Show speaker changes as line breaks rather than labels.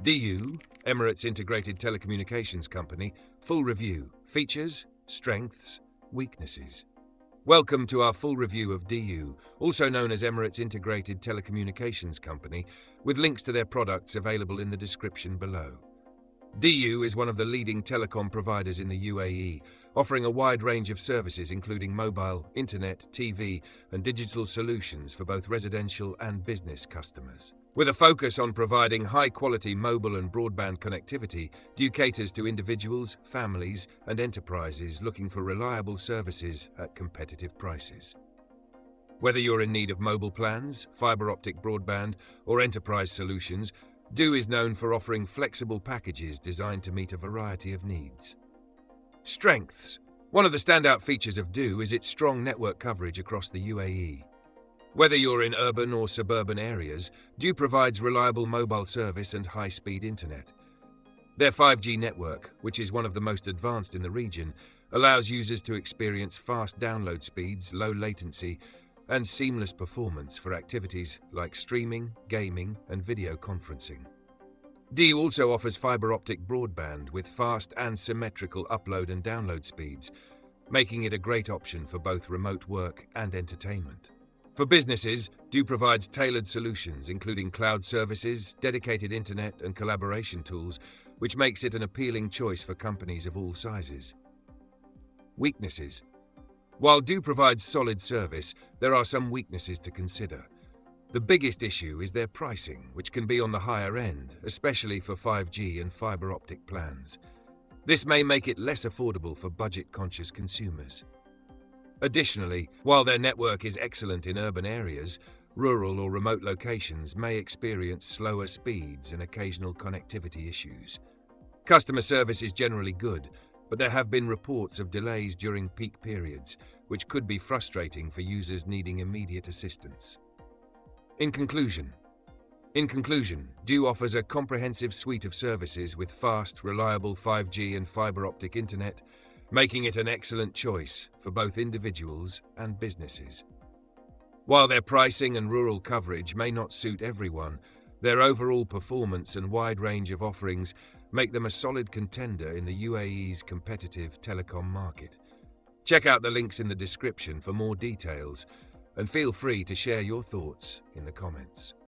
DU, Emirates Integrated Telecommunications Company, full review, features, strengths, weaknesses. Welcome to our full review of DU, also known as Emirates Integrated Telecommunications Company, with links to their products available in the description below. DU is one of the leading telecom providers in the UAE, offering a wide range of services including mobile, internet, TV, and digital solutions for both residential and business customers. With a focus on providing high-quality mobile and broadband connectivity, DU caters to individuals, families, and enterprises looking for reliable services at competitive prices. Whether you're in need of mobile plans, fiber optic broadband, or enterprise solutions, DU is known for offering flexible packages designed to meet a variety of needs. Strengths. One of the standout features of DU is its strong network coverage across the UAE. Whether you're in urban or suburban areas, DU provides reliable mobile service and high-speed internet. Their 5G network, which is one of the most advanced in the region, allows users to experience fast download speeds, low latency, and seamless performance for activities like streaming, gaming, and video conferencing. DU also offers fiber optic broadband with fast and symmetrical upload and download speeds, making it a great option for both remote work and entertainment. For businesses, DU provides tailored solutions including cloud services, dedicated internet, and collaboration tools, which makes it an appealing choice for companies of all sizes. Weaknesses. While DU provides solid service, there are some weaknesses to consider. The biggest issue is their pricing, which can be on the higher end, especially for 5G and fiber optic plans. This may make it less affordable for budget-conscious consumers. Additionally, while their network is excellent in urban areas, rural or remote locations may experience slower speeds and occasional connectivity issues. Customer service is generally good, but there have been reports of delays during peak periods, which could be frustrating for users needing immediate assistance. In conclusion, DU offers a comprehensive suite of services with fast, reliable 5G and fiber optic internet, making it an excellent choice for both individuals and businesses. While their pricing and rural coverage may not suit everyone, their overall performance and wide range of offerings make them a solid contender in the UAE's competitive telecom market. Check out the links in the description for more details, and feel free to share your thoughts in the comments.